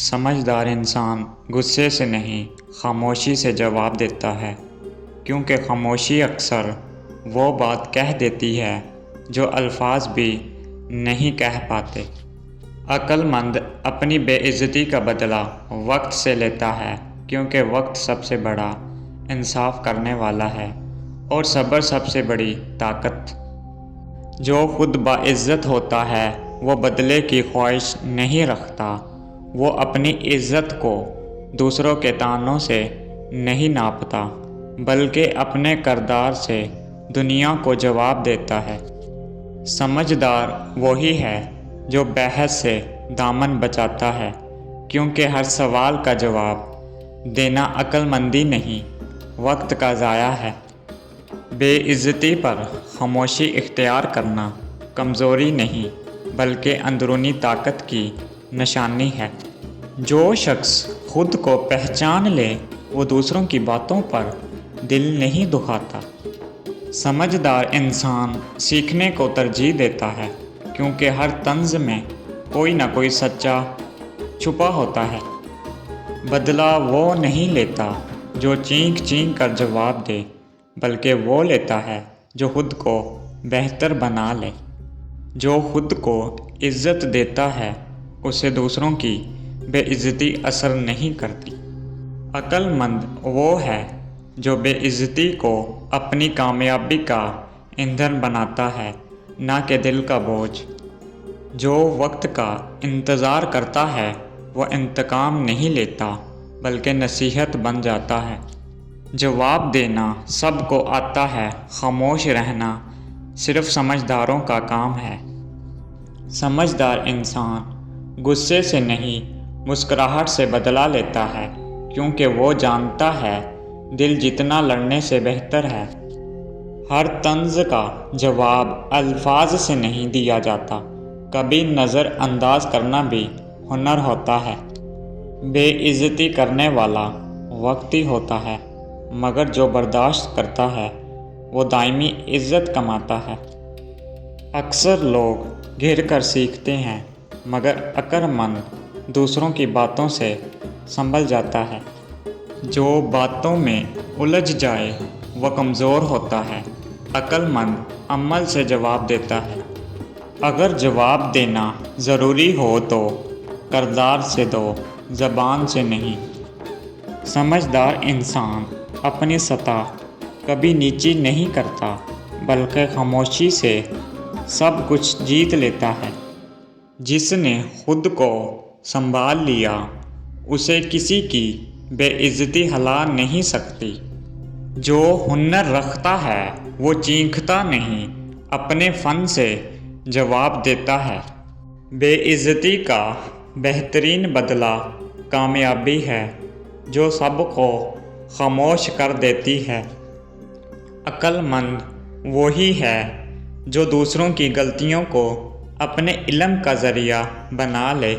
سمجھدار انسان غصے سے نہیں خاموشی سے جواب دیتا ہے، کیونکہ خاموشی اکثر وہ بات کہہ دیتی ہے جو الفاظ بھی نہیں کہہ پاتے۔ عقل مند اپنی بے عزتی کا بدلہ وقت سے لیتا ہے، کیونکہ وقت سب سے بڑا انصاف کرنے والا ہے اور صبر سب سے بڑی طاقت۔ جو خود باعزت ہوتا ہے وہ بدلے کی خواہش نہیں رکھتا، وہ اپنی عزت کو دوسروں کے طعنوں سے نہیں ناپتا بلکہ اپنے کردار سے دنیا کو جواب دیتا ہے۔ سمجھدار وہی ہے جو بحث سے دامن بچاتا ہے، کیونکہ ہر سوال کا جواب دینا عقل مندی نہیں، وقت کا ضیاع ہے۔ بے عزتی پر خاموشی اختیار کرنا کمزوری نہیں بلکہ اندرونی طاقت کی نشانی ہے۔ جو شخص خود کو پہچان لے وہ دوسروں کی باتوں پر دل نہیں دکھاتا۔ سمجھدار انسان سیکھنے کو ترجیح دیتا ہے، کیونکہ ہر طنز میں کوئی نہ کوئی سچا چھپا ہوتا ہے۔ بدلہ وہ نہیں لیتا جو چینک چینک کر جواب دے، بلکہ وہ لیتا ہے جو خود کو بہتر بنا لے۔ جو خود کو عزت دیتا ہے اسے دوسروں کی بے عزتی اثر نہیں کرتی۔ عقل مند وہ ہے جو بے عزتی کو اپنی کامیابی کا ایندھن بناتا ہے، نہ کہ دل کا بوجھ۔ جو وقت کا انتظار کرتا ہے وہ انتقام نہیں لیتا بلکہ نصیحت بن جاتا ہے۔ جواب دینا سب کو آتا ہے، خاموش رہنا صرف سمجھداروں کا کام ہے۔ سمجھدار انسان غصے سے نہیں مسکراہٹ سے بدلہ لیتا ہے، کیونکہ وہ جانتا ہے دل جتنا لڑنے سے بہتر ہے۔ ہر طنز کا جواب الفاظ سے نہیں دیا جاتا، کبھی نظر انداز کرنا بھی ہنر ہوتا ہے۔ بے عزتی کرنے والا وقتی ہوتا ہے، مگر جو برداشت کرتا ہے وہ دائمی عزت کماتا ہے۔ اکثر لوگ گر کر سیکھتے ہیں، مگر عقل مند دوسروں کی باتوں سے سنبھل جاتا ہے۔ جو باتوں میں الجھ جائے وہ کمزور ہوتا ہے، عقل مند عمل سے جواب دیتا ہے۔ اگر جواب دینا ضروری ہو تو کردار سے دو، زبان سے نہیں۔ سمجھدار انسان اپنی سطح کبھی نیچی نہیں کرتا بلکہ خاموشی سے سب کچھ جیت لیتا ہے۔ جس نے خود کو سنبھال لیا اسے کسی کی بے عزتی ہلا نہیں سکتی۔ جو ہنر رکھتا ہے وہ چیختا نہیں، اپنے فن سے جواب دیتا ہے۔ بے عزتی کا بہترین بدلہ کامیابی ہے جو سب کو خاموش کر دیتی ہے۔ عقل مند وہی ہے جو دوسروں کی غلطیوں کو اپنے علم کا ذریعہ بنا لے۔